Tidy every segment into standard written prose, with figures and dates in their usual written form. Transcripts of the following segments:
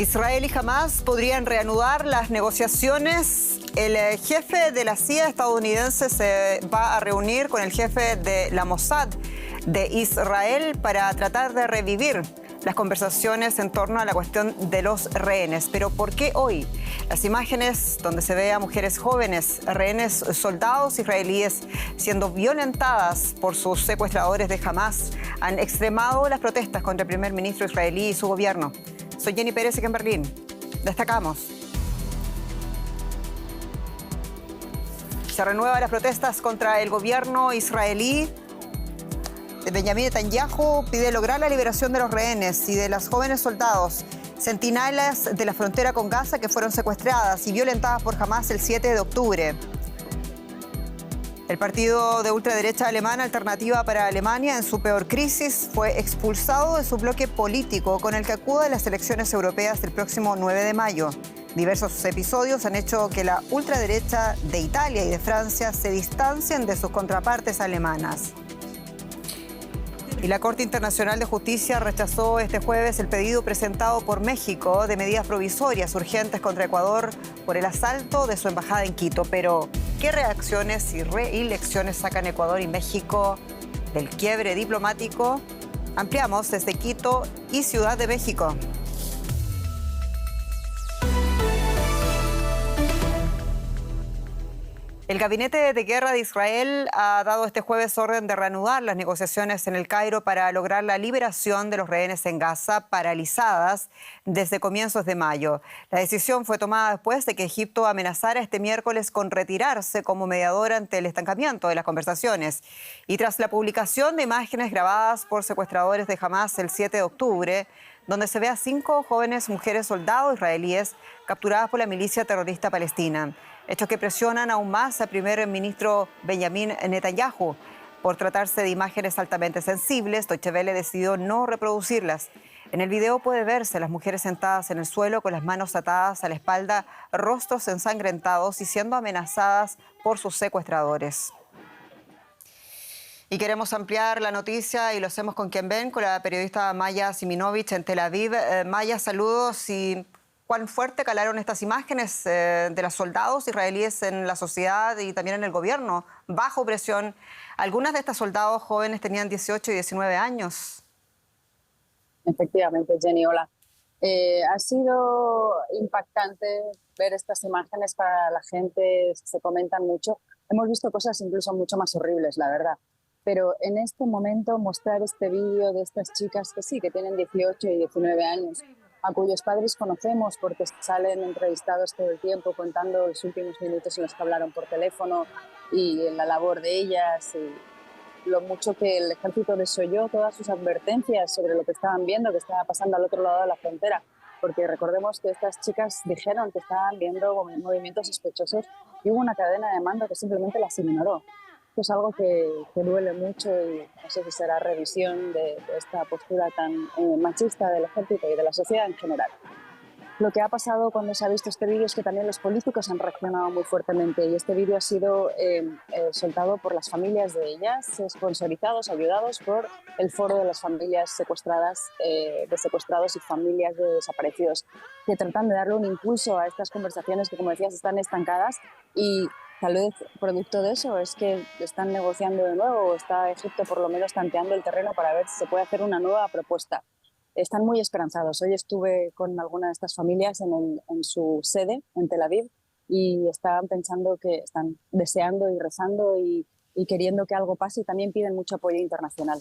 Israel y Hamás podrían reanudar las negociaciones. El jefe de la CIA estadounidense se va a reunir con el jefe de la Mossad de Israel para tratar de revivir las conversaciones en torno a la cuestión de los rehenes. Pero ¿por qué hoy? Las imágenes donde se ve a mujeres jóvenes, rehenes soldados israelíes siendo violentadas por sus secuestradores de Hamás, han extremado las protestas contra el primer ministro israelí y su gobierno. Soy Jenny Pérez, aquí en Berlín. Destacamos. Se renuevan las protestas contra el gobierno israelí. Benjamín Netanyahu pide lograr la liberación de los rehenes y de las jóvenes soldados, centinelas de la frontera con Gaza que fueron secuestradas y violentadas por Hamás el 7 de octubre. El partido de ultraderecha alemana Alternativa para Alemania, en su peor crisis, fue expulsado de su bloque político con el que acude a las elecciones europeas del próximo 9 de mayo. Diversos episodios han hecho que la ultraderecha de Italia y de Francia se distancien de sus contrapartes alemanas. Y la Corte Internacional de Justicia rechazó este jueves el pedido presentado por México de medidas provisorias urgentes contra Ecuador por el asalto de su embajada en Quito. Pero, ¿qué reacciones y reelecciones sacan Ecuador y México del quiebre diplomático? Ampliamos desde Quito y Ciudad de México. El Gabinete de Guerra de Israel ha dado este jueves orden de reanudar las negociaciones en El Cairo para lograr la liberación de los rehenes en Gaza, paralizadas desde comienzos de mayo. La decisión fue tomada después de que Egipto amenazara este miércoles con retirarse como mediador ante el estancamiento de las conversaciones. Y tras la publicación de imágenes grabadas por secuestradores de Hamás el 7 de octubre, donde se ve a 5 jóvenes mujeres soldados israelíes capturadas por la milicia terrorista palestina. Hechos que presionan aún más al primer ministro Benjamín Netanyahu. Por tratarse de imágenes altamente sensibles, Deutsche Welle decidió no reproducirlas. En el video puede verse a las mujeres sentadas en el suelo con las manos atadas a la espalda, rostros ensangrentados y siendo amenazadas por sus secuestradores. Y queremos ampliar la noticia y lo hacemos con quien ven, con la periodista Maya Siminovich en Tel Aviv. Maya, saludos. Y ¿cuán fuerte calaron estas imágenes de los soldados israelíes en la sociedad y también en el gobierno, bajo presión? Algunas de estas soldados jóvenes tenían 18 y 19 años. Efectivamente, Jenny, hola. Ha sido impactante ver estas imágenes para la gente, se comentan mucho. Hemos visto cosas incluso mucho más horribles, la verdad. Pero en este momento mostrar este vídeo de estas chicas que sí, que tienen 18 y 19 años, a cuyos padres conocemos porque salen entrevistados todo el tiempo contando los últimos minutos en los que hablaron por teléfono y en la labor de ellas y lo mucho que el ejército desoyó todas sus advertencias sobre lo que estaban viendo, que estaba pasando al otro lado de la frontera. Porque recordemos que estas chicas dijeron que estaban viendo movimientos sospechosos y hubo una cadena de mando que simplemente las ignoró. Esto es algo que duele mucho y no sé si será revisión de esta postura tan machista del ejército y de la sociedad en general. Lo que ha pasado cuando se ha visto este vídeo es que también los políticos han reaccionado muy fuertemente y este vídeo ha sido soltado por las familias de ellas, sponsorizados, ayudados por el Foro de las Familias Secuestradas, de Secuestrados y Familias de Desaparecidos, que tratan de darle un impulso a estas conversaciones que, como decías, están estancadas y tal vez producto de eso es que están negociando de nuevo o está Egipto por lo menos tanteando el terreno para ver si se puede hacer una nueva propuesta. Están muy esperanzados. Hoy estuve con alguna de estas familias en su sede, en Tel Aviv, y estaban pensando que están deseando y rezando y queriendo que algo pase y también piden mucho apoyo internacional.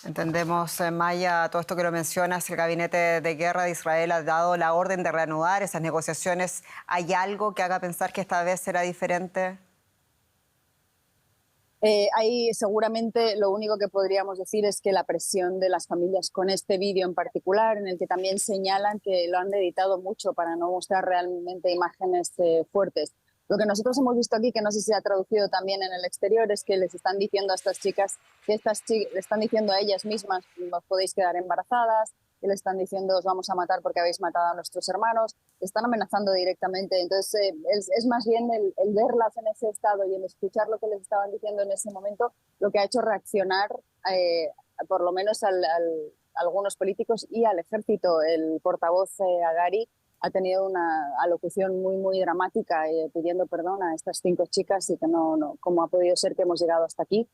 Entendemos, Maya, todo esto que lo mencionas, el Gabinete de Guerra de Israel ha dado la orden de reanudar esas negociaciones. ¿Hay algo que haga pensar que esta vez será diferente? Ahí seguramente lo único que podríamos decir es que la presión de las familias con este vídeo en particular, en el que también señalan que lo han editado mucho para no mostrar realmente imágenes fuertes. Lo que nosotros hemos visto aquí, que no sé si se ha traducido también en el exterior, es que les están diciendo a estas chicas, le están diciendo a ellas mismas, os podéis quedar embarazadas, y le están diciendo, os vamos a matar porque habéis matado a nuestros hermanos, están amenazando directamente. Entonces, es más bien el verlas en ese estado y el escuchar lo que les estaban diciendo en ese momento lo que ha hecho reaccionar, por lo menos algunos políticos y al ejército. El portavoz Hagari ha tenido una alocución muy dramática pidiendo perdón a estas 5 chicas y que no, cómo ha podido ser que hemos llegado hasta aquí.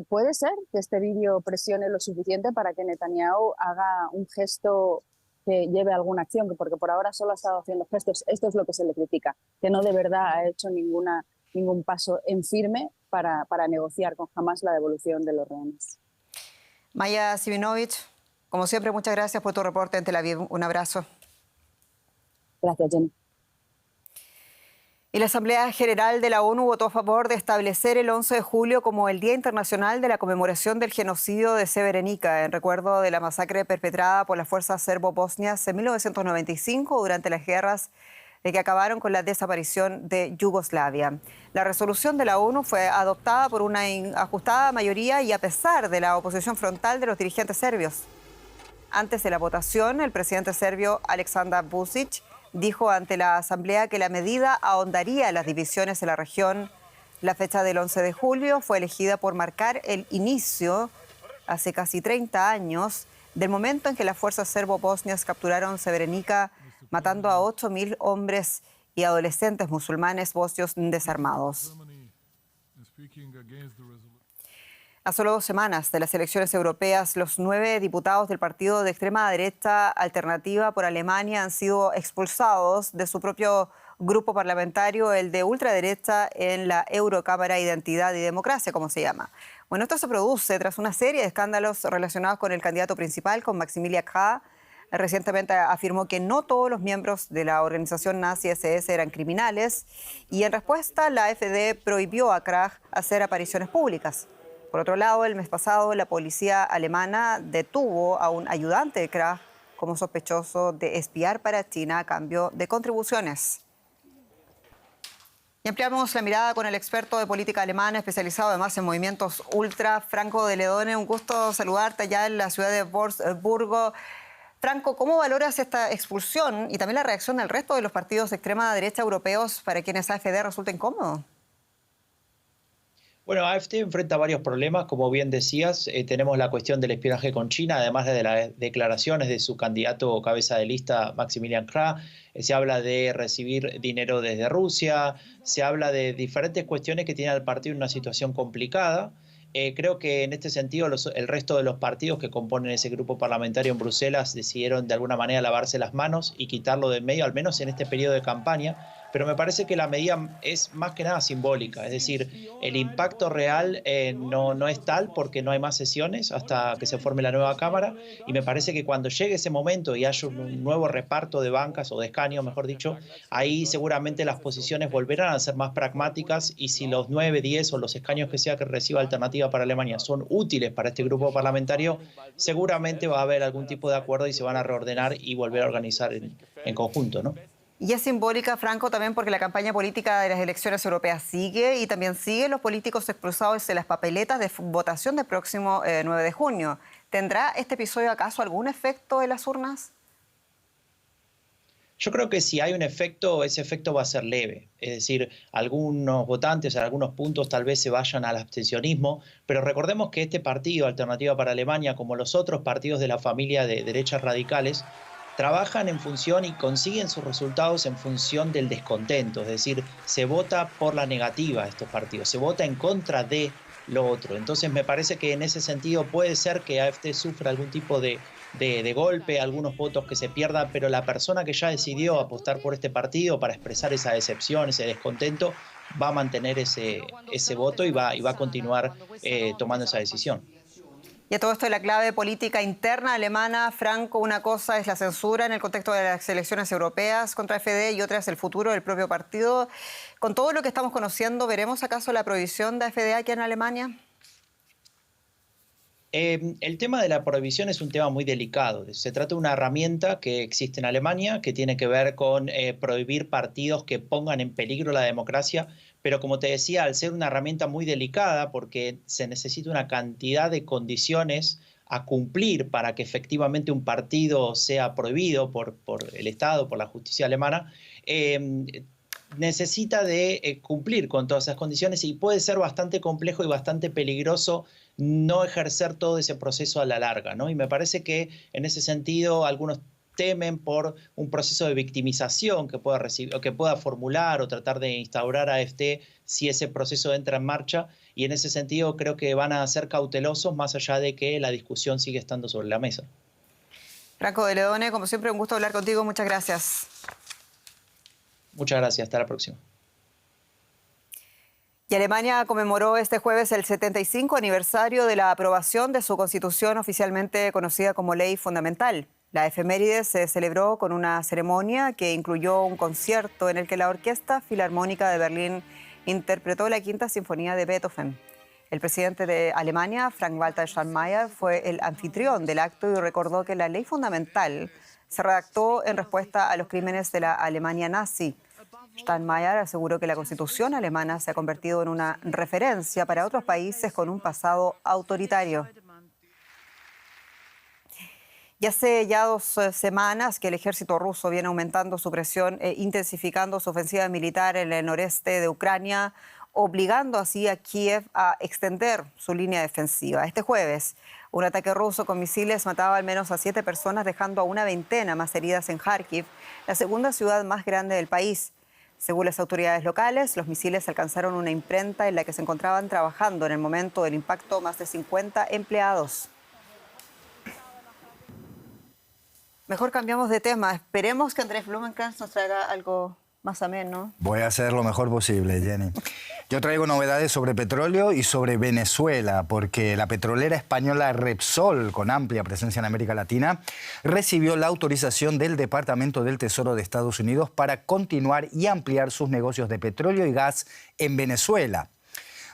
¿Puede ser que este vídeo presione lo suficiente para que Netanyahu haga un gesto que lleve a alguna acción? Porque por ahora solo ha estado haciendo gestos. Esto es lo que se le critica, que no de verdad ha hecho ningún paso en firme para negociar con Hamás la devolución de los rehenes. Maya Sivinovich, como siempre, muchas gracias por tu reporte en Tel Aviv. Un abrazo. Gracias, Jenny. Y la Asamblea General de la ONU votó a favor de establecer el 11 de julio como el Día Internacional de la Conmemoración del Genocidio de Srebrenica, en recuerdo de la masacre perpetrada por las fuerzas serbo-bosnias en 1995 durante las guerras que acabaron con la desaparición de Yugoslavia. La resolución de la ONU fue adoptada por una ajustada mayoría y a pesar de la oposición frontal de los dirigentes serbios. Antes de la votación, el presidente serbio Aleksandar Vučić dijo ante la Asamblea que la medida ahondaría las divisiones en la región. La fecha del 11 de julio fue elegida por marcar el inicio, hace casi 30 años, del momento en que las fuerzas serbo-bosnias capturaron Srebrenica, matando a 8.000 hombres y adolescentes musulmanes bosnios desarmados. A solo 2 semanas de las elecciones europeas, los 9 diputados del partido de extrema derecha Alternativa por Alemania han sido expulsados de su propio grupo parlamentario, el de ultraderecha en la Eurocámara Identidad y Democracia, como se llama. Bueno, esto se produce tras una serie de escándalos relacionados con el candidato principal, con Maximilian Krah. Recientemente afirmó que no todos los miembros de la organización nazi SS eran criminales y en respuesta la AfD prohibió a Krah hacer apariciones públicas. Por otro lado, el mes pasado la policía alemana detuvo a un ayudante de Krah como sospechoso de espiar para China a cambio de contribuciones. Y ampliamos la mirada con el experto de política alemana, especializado además en movimientos ultra, Franco de Ledone. Un gusto saludarte allá en la ciudad de Wolfsburgo. Franco, ¿cómo valoras esta expulsión y también la reacción del resto de los partidos de extrema derecha europeos para quienes AfD resulta incómodo? Bueno, AfD enfrenta varios problemas, como bien decías. Tenemos la cuestión del espionaje con China, además de las declaraciones de su candidato o cabeza de lista, Maximilian Krah. Se habla de recibir dinero desde Rusia, se habla de diferentes cuestiones que tienen al partido en una situación complicada. Creo que en este sentido el resto de los partidos que componen ese grupo parlamentario en Bruselas decidieron de alguna manera lavarse las manos y quitarlo de en medio, al menos en este periodo de campaña. Pero me parece que la medida es más que nada simbólica, es decir, el impacto real no es tal porque no hay más sesiones hasta que se forme la nueva Cámara, y me parece que cuando llegue ese momento y haya un nuevo reparto de bancas o de escaños, mejor dicho, ahí seguramente las posiciones volverán a ser más pragmáticas, y si los 9, 10 o los escaños que sea que reciba Alternativa para Alemania son útiles para este grupo parlamentario, seguramente va a haber algún tipo de acuerdo y se van a reordenar y volver a organizar en conjunto, ¿no? Y es simbólica, Franco, también porque la campaña política de las elecciones europeas sigue y también siguen los políticos expulsados en las papeletas de votación del próximo 9 de junio. ¿Tendrá este episodio acaso algún efecto en las urnas? Yo creo que si hay un efecto, ese efecto va a ser leve. Es decir, algunos votantes en algunos puntos tal vez se vayan al abstencionismo, pero recordemos que este partido, Alternativa para Alemania, como los otros partidos de la familia de derechas radicales, trabajan en función y consiguen sus resultados en función del descontento. Es decir, se vota por la negativa a estos partidos, se vota en contra de lo otro. Entonces me parece que en ese sentido puede ser que AfD sufra algún tipo de golpe, algunos votos que se pierdan, pero la persona que ya decidió apostar por este partido para expresar esa decepción, ese descontento, va a mantener ese voto y va a continuar tomando esa decisión. Y a todo esto de la clave política interna alemana, Franco, una cosa es la censura en el contexto de las elecciones europeas contra AfD y otra es el futuro del propio partido. Con todo lo que estamos conociendo, ¿veremos acaso la prohibición de AfD aquí en Alemania? El tema de la prohibición es un tema muy delicado. Se trata de una herramienta que existe en Alemania que tiene que ver con prohibir partidos que pongan en peligro la democracia, pero como te decía, al ser una herramienta muy delicada porque se necesita una cantidad de condiciones a cumplir para que efectivamente un partido sea prohibido por el Estado, por la justicia alemana, necesita de cumplir con todas esas condiciones y puede ser bastante complejo y bastante peligroso no ejercer todo ese proceso a la larga, ¿no? Y me parece que en ese sentido algunos temen por un proceso de victimización que pueda recibir, o que pueda formular o tratar de instaurar AfD si ese proceso entra en marcha, y en ese sentido creo que van a ser cautelosos más allá de que la discusión sigue estando sobre la mesa. Franco de Leone, como siempre, un gusto hablar contigo. Muchas gracias. Muchas gracias. Hasta la próxima. Y Alemania conmemoró este jueves el 75 aniversario de la aprobación de su constitución, oficialmente conocida como Ley Fundamental. La efeméride se celebró con una ceremonia que incluyó un concierto en el que la Orquesta Filarmónica de Berlín interpretó la Quinta Sinfonía de Beethoven. El presidente de Alemania, Frank-Walter Steinmeier, fue el anfitrión del acto y recordó que la Ley Fundamental se redactó en respuesta a los crímenes de la Alemania nazi. Steinmeier aseguró que la Constitución alemana se ha convertido en una referencia para otros países con un pasado autoritario. Y hace ya 2 semanas que el ejército ruso viene aumentando su presión e intensificando su ofensiva militar en el noreste de Ucrania, obligando así a Kiev a extender su línea defensiva. Este jueves, un ataque ruso con misiles mataba al menos a 7 personas, dejando a una veintena más heridas en Kharkiv, la segunda ciudad más grande del país. Según las autoridades locales, los misiles alcanzaron una imprenta en la que se encontraban trabajando en el momento del impacto más de 50 empleados. Mejor cambiamos de tema. Esperemos que Andrés Blumenkrantz nos traiga algo más ameno. Voy a hacer lo mejor posible, Jenny. Yo traigo novedades sobre petróleo y sobre Venezuela, porque la petrolera española Repsol, con amplia presencia en América Latina, recibió la autorización del Departamento del Tesoro de Estados Unidos para continuar y ampliar sus negocios de petróleo y gas en Venezuela.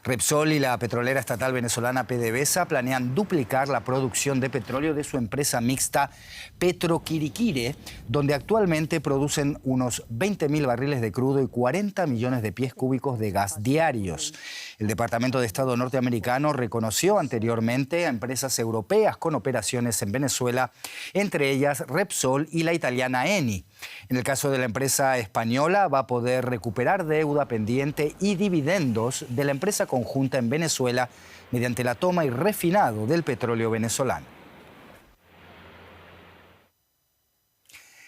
Repsol y la petrolera estatal venezolana PDVSA planean duplicar la producción de petróleo de su empresa mixta Petroquiriquire, donde actualmente producen unos 20.000 barriles de crudo y 40 millones de pies cúbicos de gas diarios. El Departamento de Estado norteamericano reconoció anteriormente a empresas europeas con operaciones en Venezuela, entre ellas Repsol y la italiana Eni. En el caso de la empresa española, va a poder recuperar deuda pendiente y dividendos de la empresa conjunta en Venezuela mediante la toma y refinado del petróleo venezolano.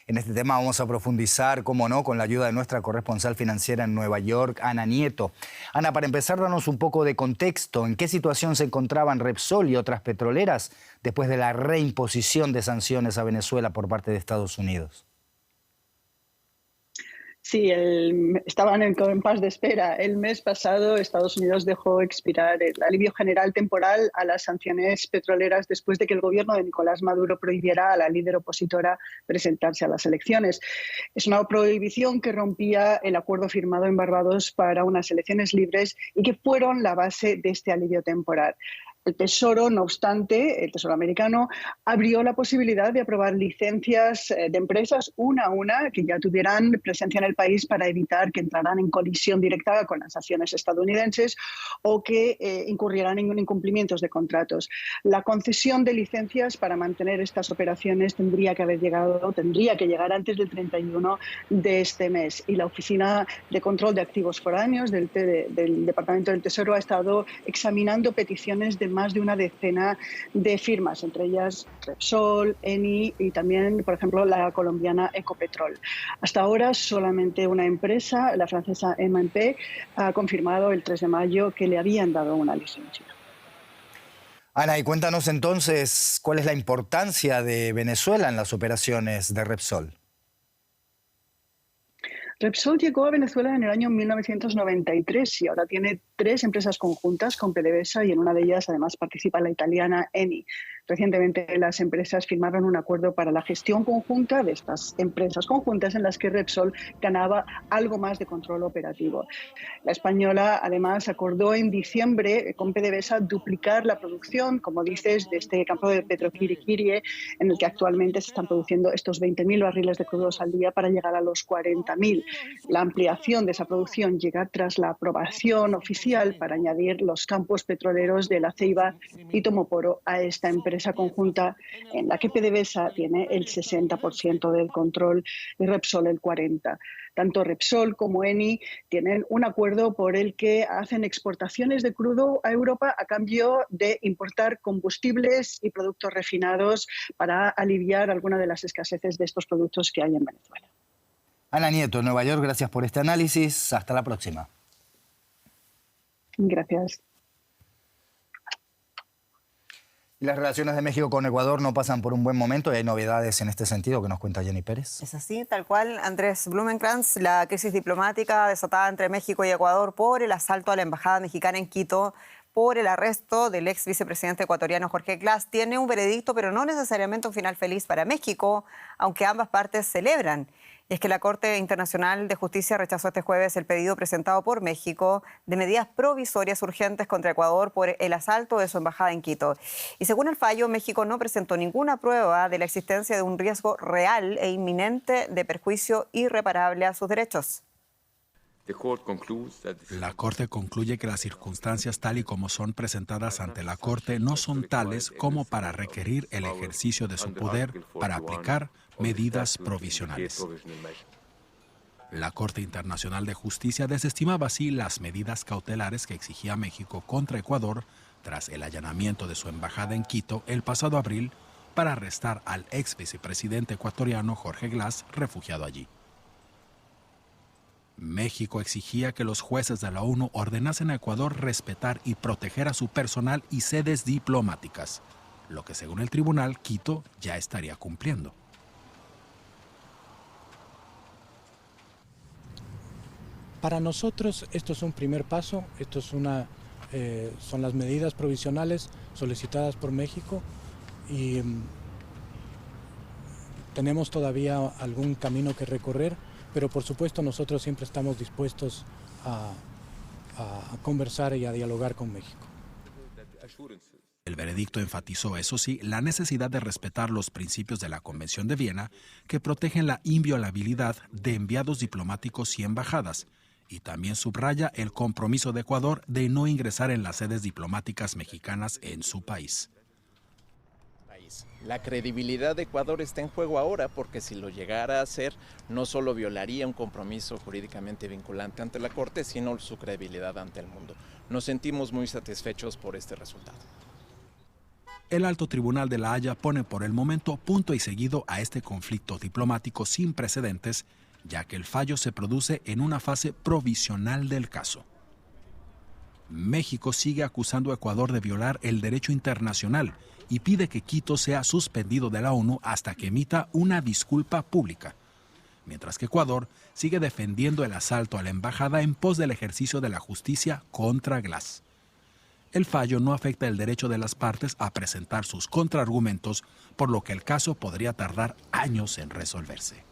En este tema vamos a profundizar, cómo no, con la ayuda de nuestra corresponsal financiera en Nueva York, Ana Nieto. Ana, para empezar, danos un poco de contexto. ¿En qué situación se encontraban Repsol y otras petroleras después de la reimposición de sanciones a Venezuela por parte de Estados Unidos? Sí, estaban en compás de espera. El mes pasado Estados Unidos dejó expirar el alivio general temporal a las sanciones petroleras después de que el gobierno de Nicolás Maduro prohibiera a la líder opositora presentarse a las elecciones. Es una prohibición que rompía el acuerdo firmado en Barbados para unas elecciones libres y que fueron la base de este alivio temporal. El Tesoro, no obstante, el Tesoro americano abrió la posibilidad de aprobar licencias de empresas una a una que ya tuvieran presencia en el país para evitar que entraran en colisión directa con las acciones estadounidenses o que incurrieran en incumplimientos de contratos. La concesión de licencias para mantener estas operaciones tendría que llegar antes del 31 de este mes. Y la Oficina de Control de Activos Foráneos del Departamento del Tesoro ha estado examinando peticiones de más de una decena de firmas, entre ellas Repsol, Eni y también, por ejemplo, la colombiana Ecopetrol. Hasta ahora solamente una empresa, la francesa M&P, ha confirmado el 3 de mayo que le habían dado una licencia. Ana, y cuéntanos entonces cuál es la importancia de Venezuela en las operaciones de Repsol. Repsol llegó a Venezuela en el año 1993 y ahora tiene 3 empresas conjuntas con PDVSA y en una de ellas además participa la italiana Eni. Recientemente las empresas firmaron un acuerdo para la gestión conjunta de estas empresas conjuntas en las que Repsol ganaba algo más de control operativo. La española además acordó en diciembre con PDVSA duplicar la producción, como dices, de este campo de Petroquiriquire en el que actualmente se están produciendo estos 20.000 barriles de crudos al día para llegar a los 40.000. La ampliación de esa producción llega tras la aprobación oficial para añadir los campos petroleros de La Ceiba y Tomoporo a esta empresa conjunta en la que PDVSA tiene el 60% del control y Repsol el 40%. Tanto Repsol como Eni tienen un acuerdo por el que hacen exportaciones de crudo a Europa a cambio de importar combustibles y productos refinados para aliviar alguna de las escaseces de estos productos que hay en Venezuela. Ana Nieto, en Nueva York, gracias por este análisis. Hasta la próxima. Gracias. Y las relaciones de México con Ecuador no pasan por un buen momento y hay novedades en este sentido que nos cuenta Jenny Pérez. Es así, tal cual, Andrés Blumenkrantz. La crisis diplomática desatada entre México y Ecuador por el asalto a la embajada mexicana en Quito, por el arresto del ex vicepresidente ecuatoriano Jorge Glass, tiene un veredicto, pero no necesariamente un final feliz para México, aunque ambas partes celebran. Y es que la Corte Internacional de Justicia rechazó este jueves el pedido presentado por México de medidas provisorias urgentes contra Ecuador por el asalto de su embajada en Quito. Y según el fallo, México no presentó ninguna prueba de la existencia de un riesgo real e inminente de perjuicio irreparable a sus derechos. La Corte concluye que las circunstancias tal y como son presentadas ante la Corte no son tales como para requerir el ejercicio de su poder para aplicar medidas provisionales. La Corte Internacional de Justicia desestimaba así las medidas cautelares que exigía México contra Ecuador tras el allanamiento de su embajada en Quito el pasado abril para arrestar al ex vicepresidente ecuatoriano Jorge Glass, refugiado allí. México exigía que los jueces de la ONU ordenasen a Ecuador respetar y proteger a su personal y sedes diplomáticas, lo que según el tribunal Quito ya estaría cumpliendo. Para nosotros esto es un primer paso, son las medidas provisionales solicitadas por México y tenemos todavía algún camino que recorrer, pero por supuesto nosotros siempre estamos dispuestos a conversar y a dialogar con México. El veredicto enfatizó, eso sí, la necesidad de respetar los principios de la Convención de Viena que protegen la inviolabilidad de enviados diplomáticos y embajadas, y también subraya el compromiso de Ecuador de no ingresar en las sedes diplomáticas mexicanas en su país. La credibilidad de Ecuador está en juego ahora porque si lo llegara a hacer, no solo violaría un compromiso jurídicamente vinculante ante la Corte, sino su credibilidad ante el mundo. Nos sentimos muy satisfechos por este resultado. El Alto Tribunal de La Haya pone por el momento punto y seguido a este conflicto diplomático sin precedentes, ya que el fallo se produce en una fase provisional del caso. México sigue acusando a Ecuador de violar el derecho internacional y pide que Quito sea suspendido de la ONU hasta que emita una disculpa pública, mientras que Ecuador sigue defendiendo el asalto a la embajada en pos del ejercicio de la justicia contra Glass. El fallo no afecta el derecho de las partes a presentar sus contraargumentos, por lo que el caso podría tardar años en resolverse.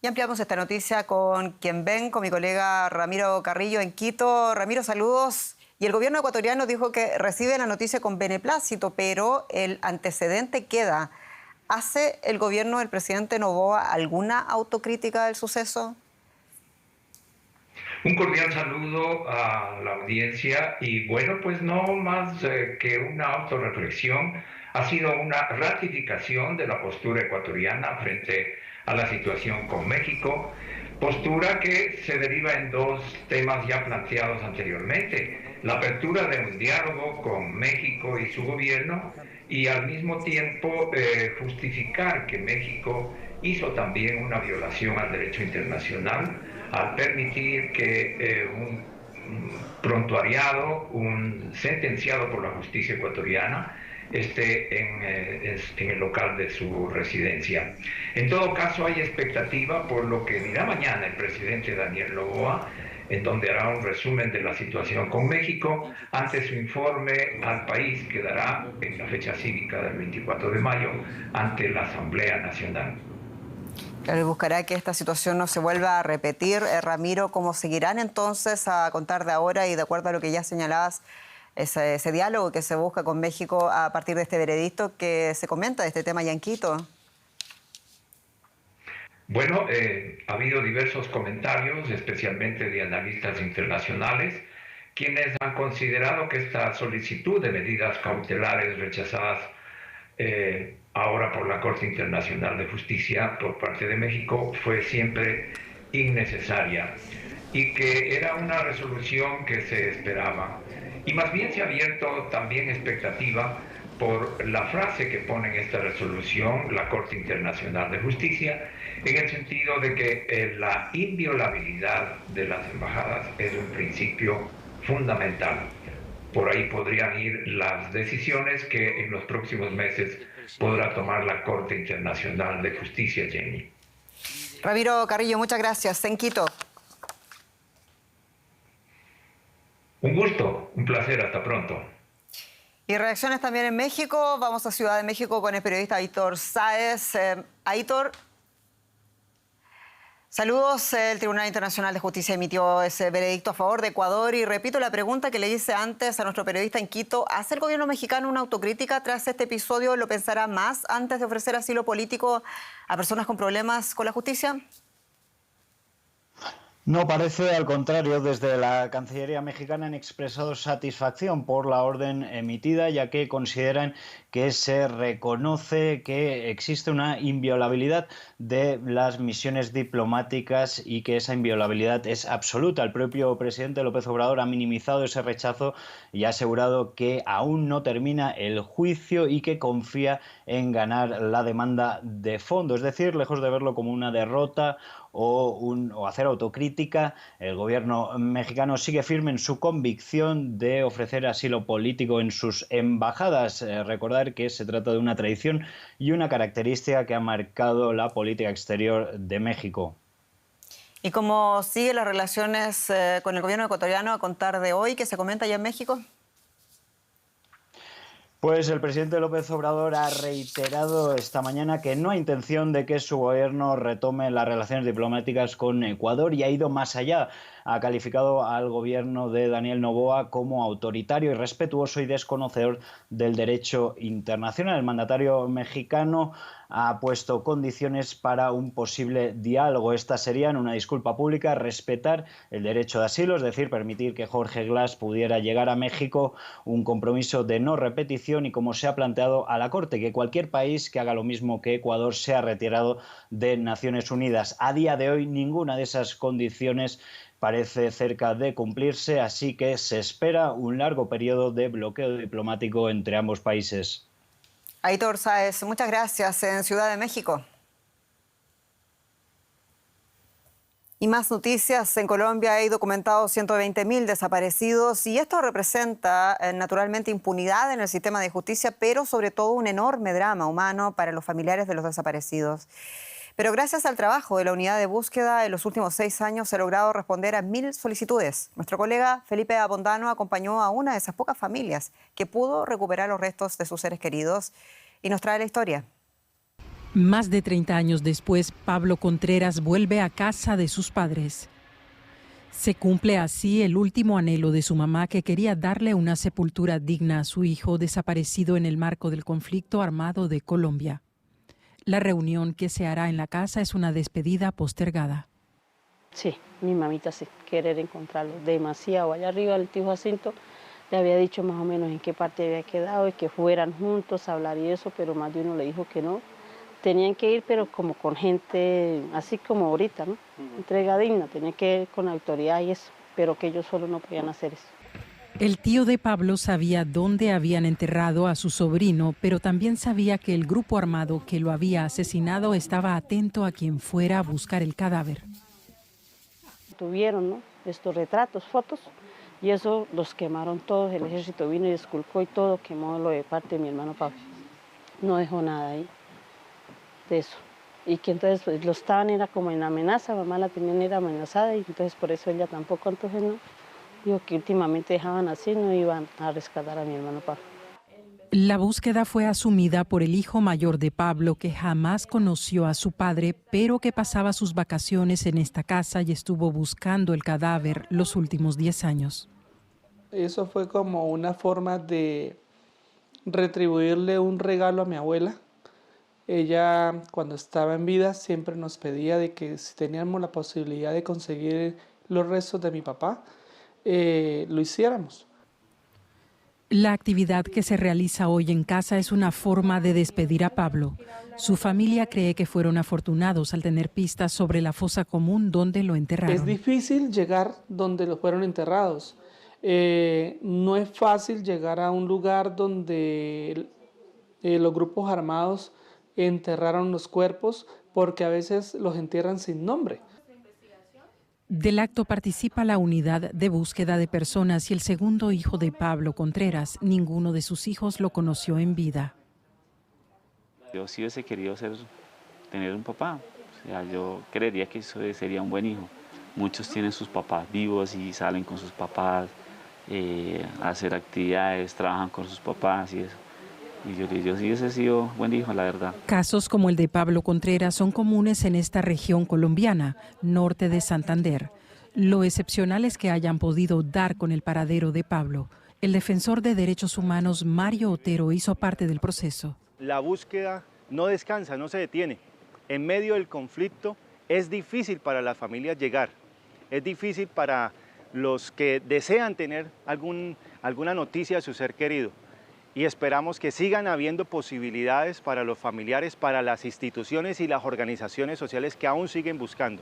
Y ampliamos esta noticia con quien ven, con mi colega Ramiro Carrillo en Quito. Ramiro, saludos. Y el gobierno ecuatoriano dijo que recibe la noticia con beneplácito, pero el antecedente queda. ¿Hace el gobierno del presidente Noboa alguna autocrítica del suceso? Un cordial saludo a la audiencia y bueno, pues no más que una autorreflexión, ha sido una ratificación de la postura ecuatoriana frente a la situación con México, postura que se deriva en dos temas ya planteados anteriormente: la apertura de un diálogo con México y su gobierno y al mismo tiempo justificar que México hizo también una violación al derecho internacional al permitir que un prontuariado, un sentenciado por la justicia ecuatoriana, esté en el local de su residencia. En todo caso, hay expectativa por lo que dirá mañana el presidente Daniel Noboa, en donde hará un resumen de la situación con México ante su informe al país que dará en la fecha cívica del 24 de mayo ante la Asamblea Nacional. Claro, y buscará que esta situación no se vuelva a repetir. Ramiro, ¿cómo seguirán entonces a contar de ahora y de acuerdo a lo que ya señalabas, ese diálogo que se busca con México a partir de este veredicto que se comenta de este tema ya en Quito? Bueno, ha habido diversos comentarios, especialmente de analistas internacionales, quienes han considerado que esta solicitud de medidas cautelares rechazadas ahora por la Corte Internacional de Justicia por parte de México fue siempre innecesaria y que era una resolución que se esperaba. Y más bien se ha abierto también expectativa por la frase que pone en esta resolución la Corte Internacional de Justicia, en el sentido de que la inviolabilidad de las embajadas es un principio fundamental. Por ahí podrían ir las decisiones que en los próximos meses podrá tomar la Corte Internacional de Justicia, Jenny. Ramiro Carrillo, muchas gracias. En Quito. Un gusto, un placer, hasta pronto. Y reacciones también en México. Vamos a Ciudad de México con el periodista Aitor Sáez. Aitor, saludos. El Tribunal Internacional de Justicia emitió ese veredicto a favor de Ecuador. Y repito la pregunta que le hice antes a nuestro periodista en Quito. ¿Hace el gobierno mexicano una autocrítica tras este episodio? ¿Lo pensará más antes de ofrecer asilo político a personas con problemas con la justicia? No, parece al contrario. Desde la Cancillería mexicana han expresado satisfacción por la orden emitida, ya que consideran que se reconoce que existe una inviolabilidad de las misiones diplomáticas y que esa inviolabilidad es absoluta. El propio presidente López Obrador ha minimizado ese rechazo y ha asegurado que aún no termina el juicio y que confía en ganar la demanda de fondo. Es decir, lejos de verlo como una derrota o hacer autocrítica, el gobierno mexicano sigue firme en su convicción de ofrecer asilo político en sus embajadas. Recordar que se trata de una tradición y una característica que ha marcado la política exterior de México. ¿Y cómo siguen las relaciones con el gobierno ecuatoriano a contar de hoy, que se comenta allá en México? Pues el presidente López Obrador ha reiterado esta mañana que no hay intención de que su gobierno retome las relaciones diplomáticas con Ecuador y ha ido más allá. Ha calificado al gobierno de Daniel Noboa como autoritario, irrespetuoso y desconocedor del derecho internacional. El mandatario mexicano ha puesto condiciones para un posible diálogo. Estas serían una disculpa pública, respetar el derecho de asilo, es decir, permitir que Jorge Glas pudiera llegar a México, un compromiso de no repetición y, como se ha planteado a la Corte, que cualquier país que haga lo mismo que Ecuador sea retirado de Naciones Unidas. A día de hoy, ninguna de esas condiciones parece cerca de cumplirse, así que se espera un largo periodo de bloqueo diplomático entre ambos países. Aitor Sáez, muchas gracias. En Ciudad de México. Y más noticias. En Colombia hay documentados 120.000 desaparecidos y esto representa naturalmente impunidad en el sistema de justicia, pero sobre todo un enorme drama humano para los familiares de los desaparecidos. Pero gracias al trabajo de la unidad de búsqueda, en los últimos 6 años se ha logrado responder a 1.000 solicitudes. Nuestro colega Felipe Abondano acompañó a una de esas pocas familias que pudo recuperar los restos de sus seres queridos y nos trae la historia. Más de 30 años después, Pablo Contreras vuelve a casa de sus padres. Se cumple así el último anhelo de su mamá, que quería darle una sepultura digna a su hijo desaparecido en el marco del conflicto armado de Colombia. La reunión que se hará en la casa es una despedida postergada. Sí, mi mamita sí, querer encontrarlo demasiado. Allá arriba el tío Jacinto le había dicho más o menos en qué parte había quedado y que fueran juntos a hablar y eso, pero más de uno le dijo que no. Tenían que ir, pero como con gente, así como ahorita, ¿no? Entrega digna, tenían que ir con autoridad y eso, pero que ellos solo no podían hacer eso. El tío de Pablo sabía dónde habían enterrado a su sobrino, pero también sabía que el grupo armado que lo había asesinado estaba atento a quien fuera a buscar el cadáver. Tuvieron, ¿no?, estos retratos, fotos, y eso los quemaron todos. El ejército vino y esculcó y todo, quemó lo de parte de mi hermano Pablo. No dejó nada ahí de eso. Y que entonces pues, lo estaban, era como en amenaza, mamá la tenían, era amenazada, y entonces por eso ella tampoco, entonces no. Digo que últimamente dejaban así, no iban a rescatar a mi hermano Pablo. La búsqueda fue asumida por el hijo mayor de Pablo, que jamás conoció a su padre, pero que pasaba sus vacaciones en esta casa y estuvo buscando el cadáver los últimos 10 años. Eso fue como una forma de retribuirle un regalo a mi abuela ella cuando estaba en vida siempre nos pedía de que si teníamos la posibilidad de conseguir los restos de mi papá, lo hiciéramos. La actividad que se realiza hoy en casa es una forma de despedir a Pablo. Su familia cree que fueron afortunados al tener pistas sobre la fosa común donde lo enterraron. Es difícil llegar donde lo fueron enterrados. No es fácil llegar a un lugar donde los grupos armados enterraron los cuerpos porque a veces los entierran sin nombre. Del acto participa la unidad de búsqueda de personas y el segundo hijo de Pablo Contreras. Ninguno de sus hijos lo conoció en vida. Yo sí hubiese querido tener un papá. O sea, yo creería que eso sería un buen hijo. Muchos tienen sus papás vivos y salen con sus papás a hacer actividades, trabajan con sus papás y eso. Y yo sí hubiese sido buen hijo, la verdad. Casos como el de Pablo Contreras son comunes en esta región colombiana, norte de Santander. Lo excepcional es que hayan podido dar con el paradero de Pablo. El defensor de derechos humanos Mario Otero hizo parte del proceso. La búsqueda no descansa, no se detiene. En medio del conflicto es difícil para las familias llegar. Es difícil para los que desean tener alguna noticia de su ser querido. Y esperamos que sigan habiendo posibilidades para los familiares, para las instituciones y las organizaciones sociales que aún siguen buscando.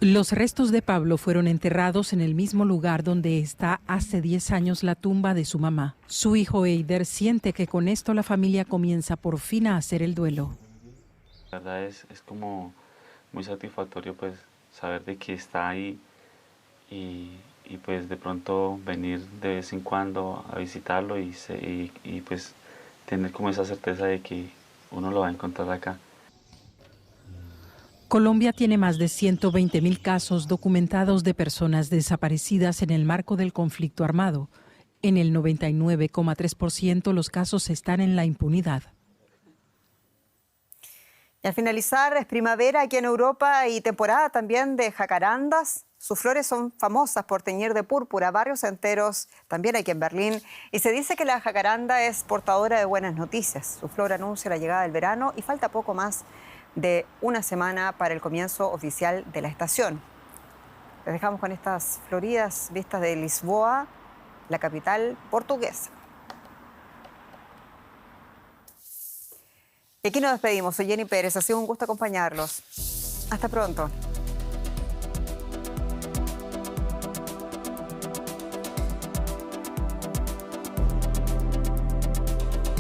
Los restos de Pablo fueron enterrados en el mismo lugar donde está hace 10 años la tumba de su mamá. Su hijo Eider siente que con esto la familia comienza por fin a hacer el duelo. La verdad es como muy satisfactorio pues saber de que está ahí y pues de pronto venir de vez en cuando a visitarlo y pues tener como esa certeza de que uno lo va a encontrar acá. Colombia tiene más de 120.000 casos documentados de personas desaparecidas en el marco del conflicto armado. En el 99,3% los casos están en la impunidad. Y al finalizar, es primavera aquí en Europa y temporada también de jacarandas. Sus flores son famosas por teñir de púrpura barrios enteros, también aquí en Berlín. Y se dice que la jacaranda es portadora de buenas noticias. Su flor anuncia la llegada del verano y falta poco más de una semana para el comienzo oficial de la estación. Les dejamos con estas floridas vistas de Lisboa, la capital portuguesa. Y aquí nos despedimos. Soy Jenny Pérez. Ha sido un gusto acompañarlos. Hasta pronto.